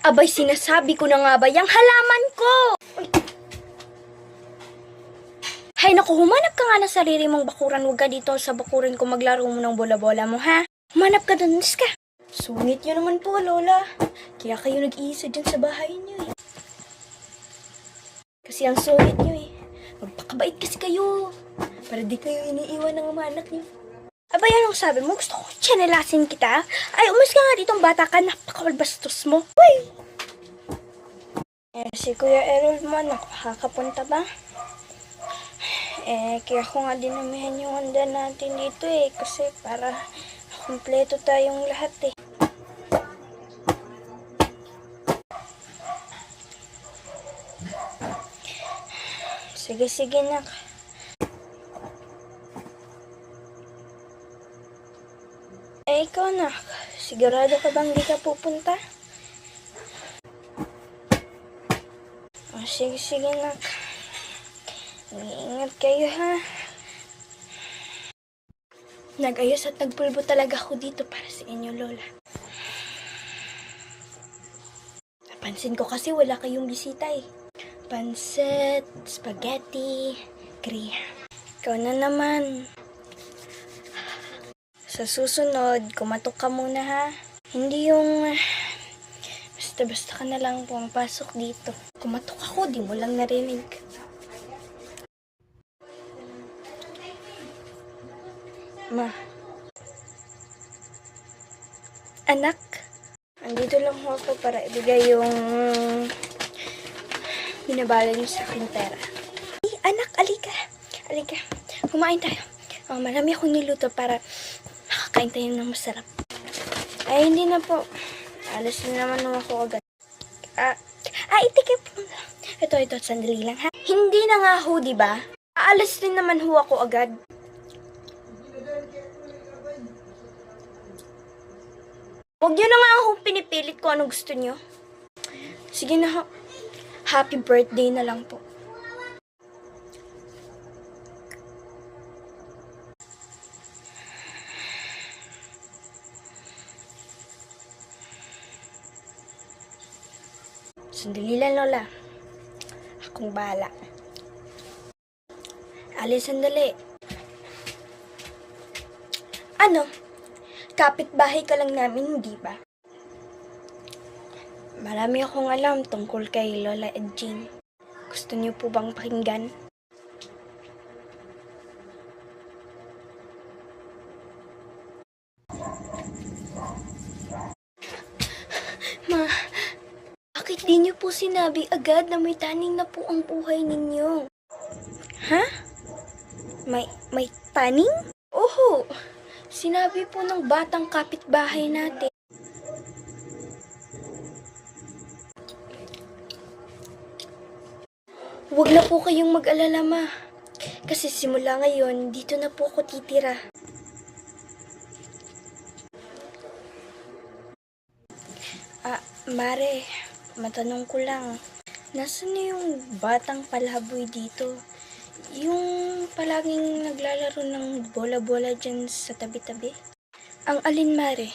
Abay, sinasabi ko na nga ba, yung halaman ko! Hay naku, humanap ka nga ng sarili mong bakuran. Huwag ka dito sa bakuran ko maglaro mo ng bola-bola mo, ha? Humanap ka dun, ka. Sungit nyo naman po, Lola. Kaya kayo nag-iisa dyan sa bahay nyo, eh. Kasi ang sungit nyo, eh. Magpakabait kasi kayo. Para di kayo iniiwan ng mga anak nyo. Abay, anong sabi mo? Gusto ko tsanelasin kita? Ay, umas ka nga ditong bata ka. Napakawalbastos mo. Uy! Si Kuya Errol mo, nakakapunta ba? Kaya ko nga dinamihan yung handa natin dito, eh. Kasi para kumpleto tayong lahat, eh. Sige, nak. Ikaw, nak. Sigurado ka bang di ka pupunta? Sige, nak. Ingat kayo, ha? Nag-ayos at nagpulbo talaga ako dito para sa inyo, Lola. Napansin ko kasi wala kayong bisita, eh. Pansit, spaghetti, Ikaw na naman. Sa susunod, kumatok ka muna, ha? Hindi yung basta-basta ka na lang pumapasok dito. Kumatok ako, di mo lang narinig. Ma. Anak, andito lang ako para ibigay yung binabala niyo sa aking pera. Anak, alika. Kumain tayo. Marami akong niluto para makakain tayo ng masarap. Ay, hindi na po. Alas na naman ako agad. Itikip. Ito, sandali lang, ha? Hindi na nga ho, diba? Aalas rin naman ho ako agad. Huwag niyo na nga ho pinipilit kung ano gusto niyo. Sige na ho. Happy birthday na lang po. Sandali lang, Lola. Akong bahala. Alis, sandali. Ano? Kapitbahay ka lang namin, hindi ba? Marami akong alam tungkol kay Lola at Jean. Gusto niyo po bang pakinggan? Ma, bakit di niyo po sinabi agad na may taning na po ang buhay ninyo? Ha? May taning? Oho, sinabi po ng batang kapitbahay natin. Huwag na po kayong mag-alala, ma. Kasi simula ngayon, dito na po ako titira. Mare, matanong ko lang. Nasaan na yung batang palaboy dito? Yung palaging naglalaro ng bola-bola dyan sa tabi-tabi? Ang alin, Mare?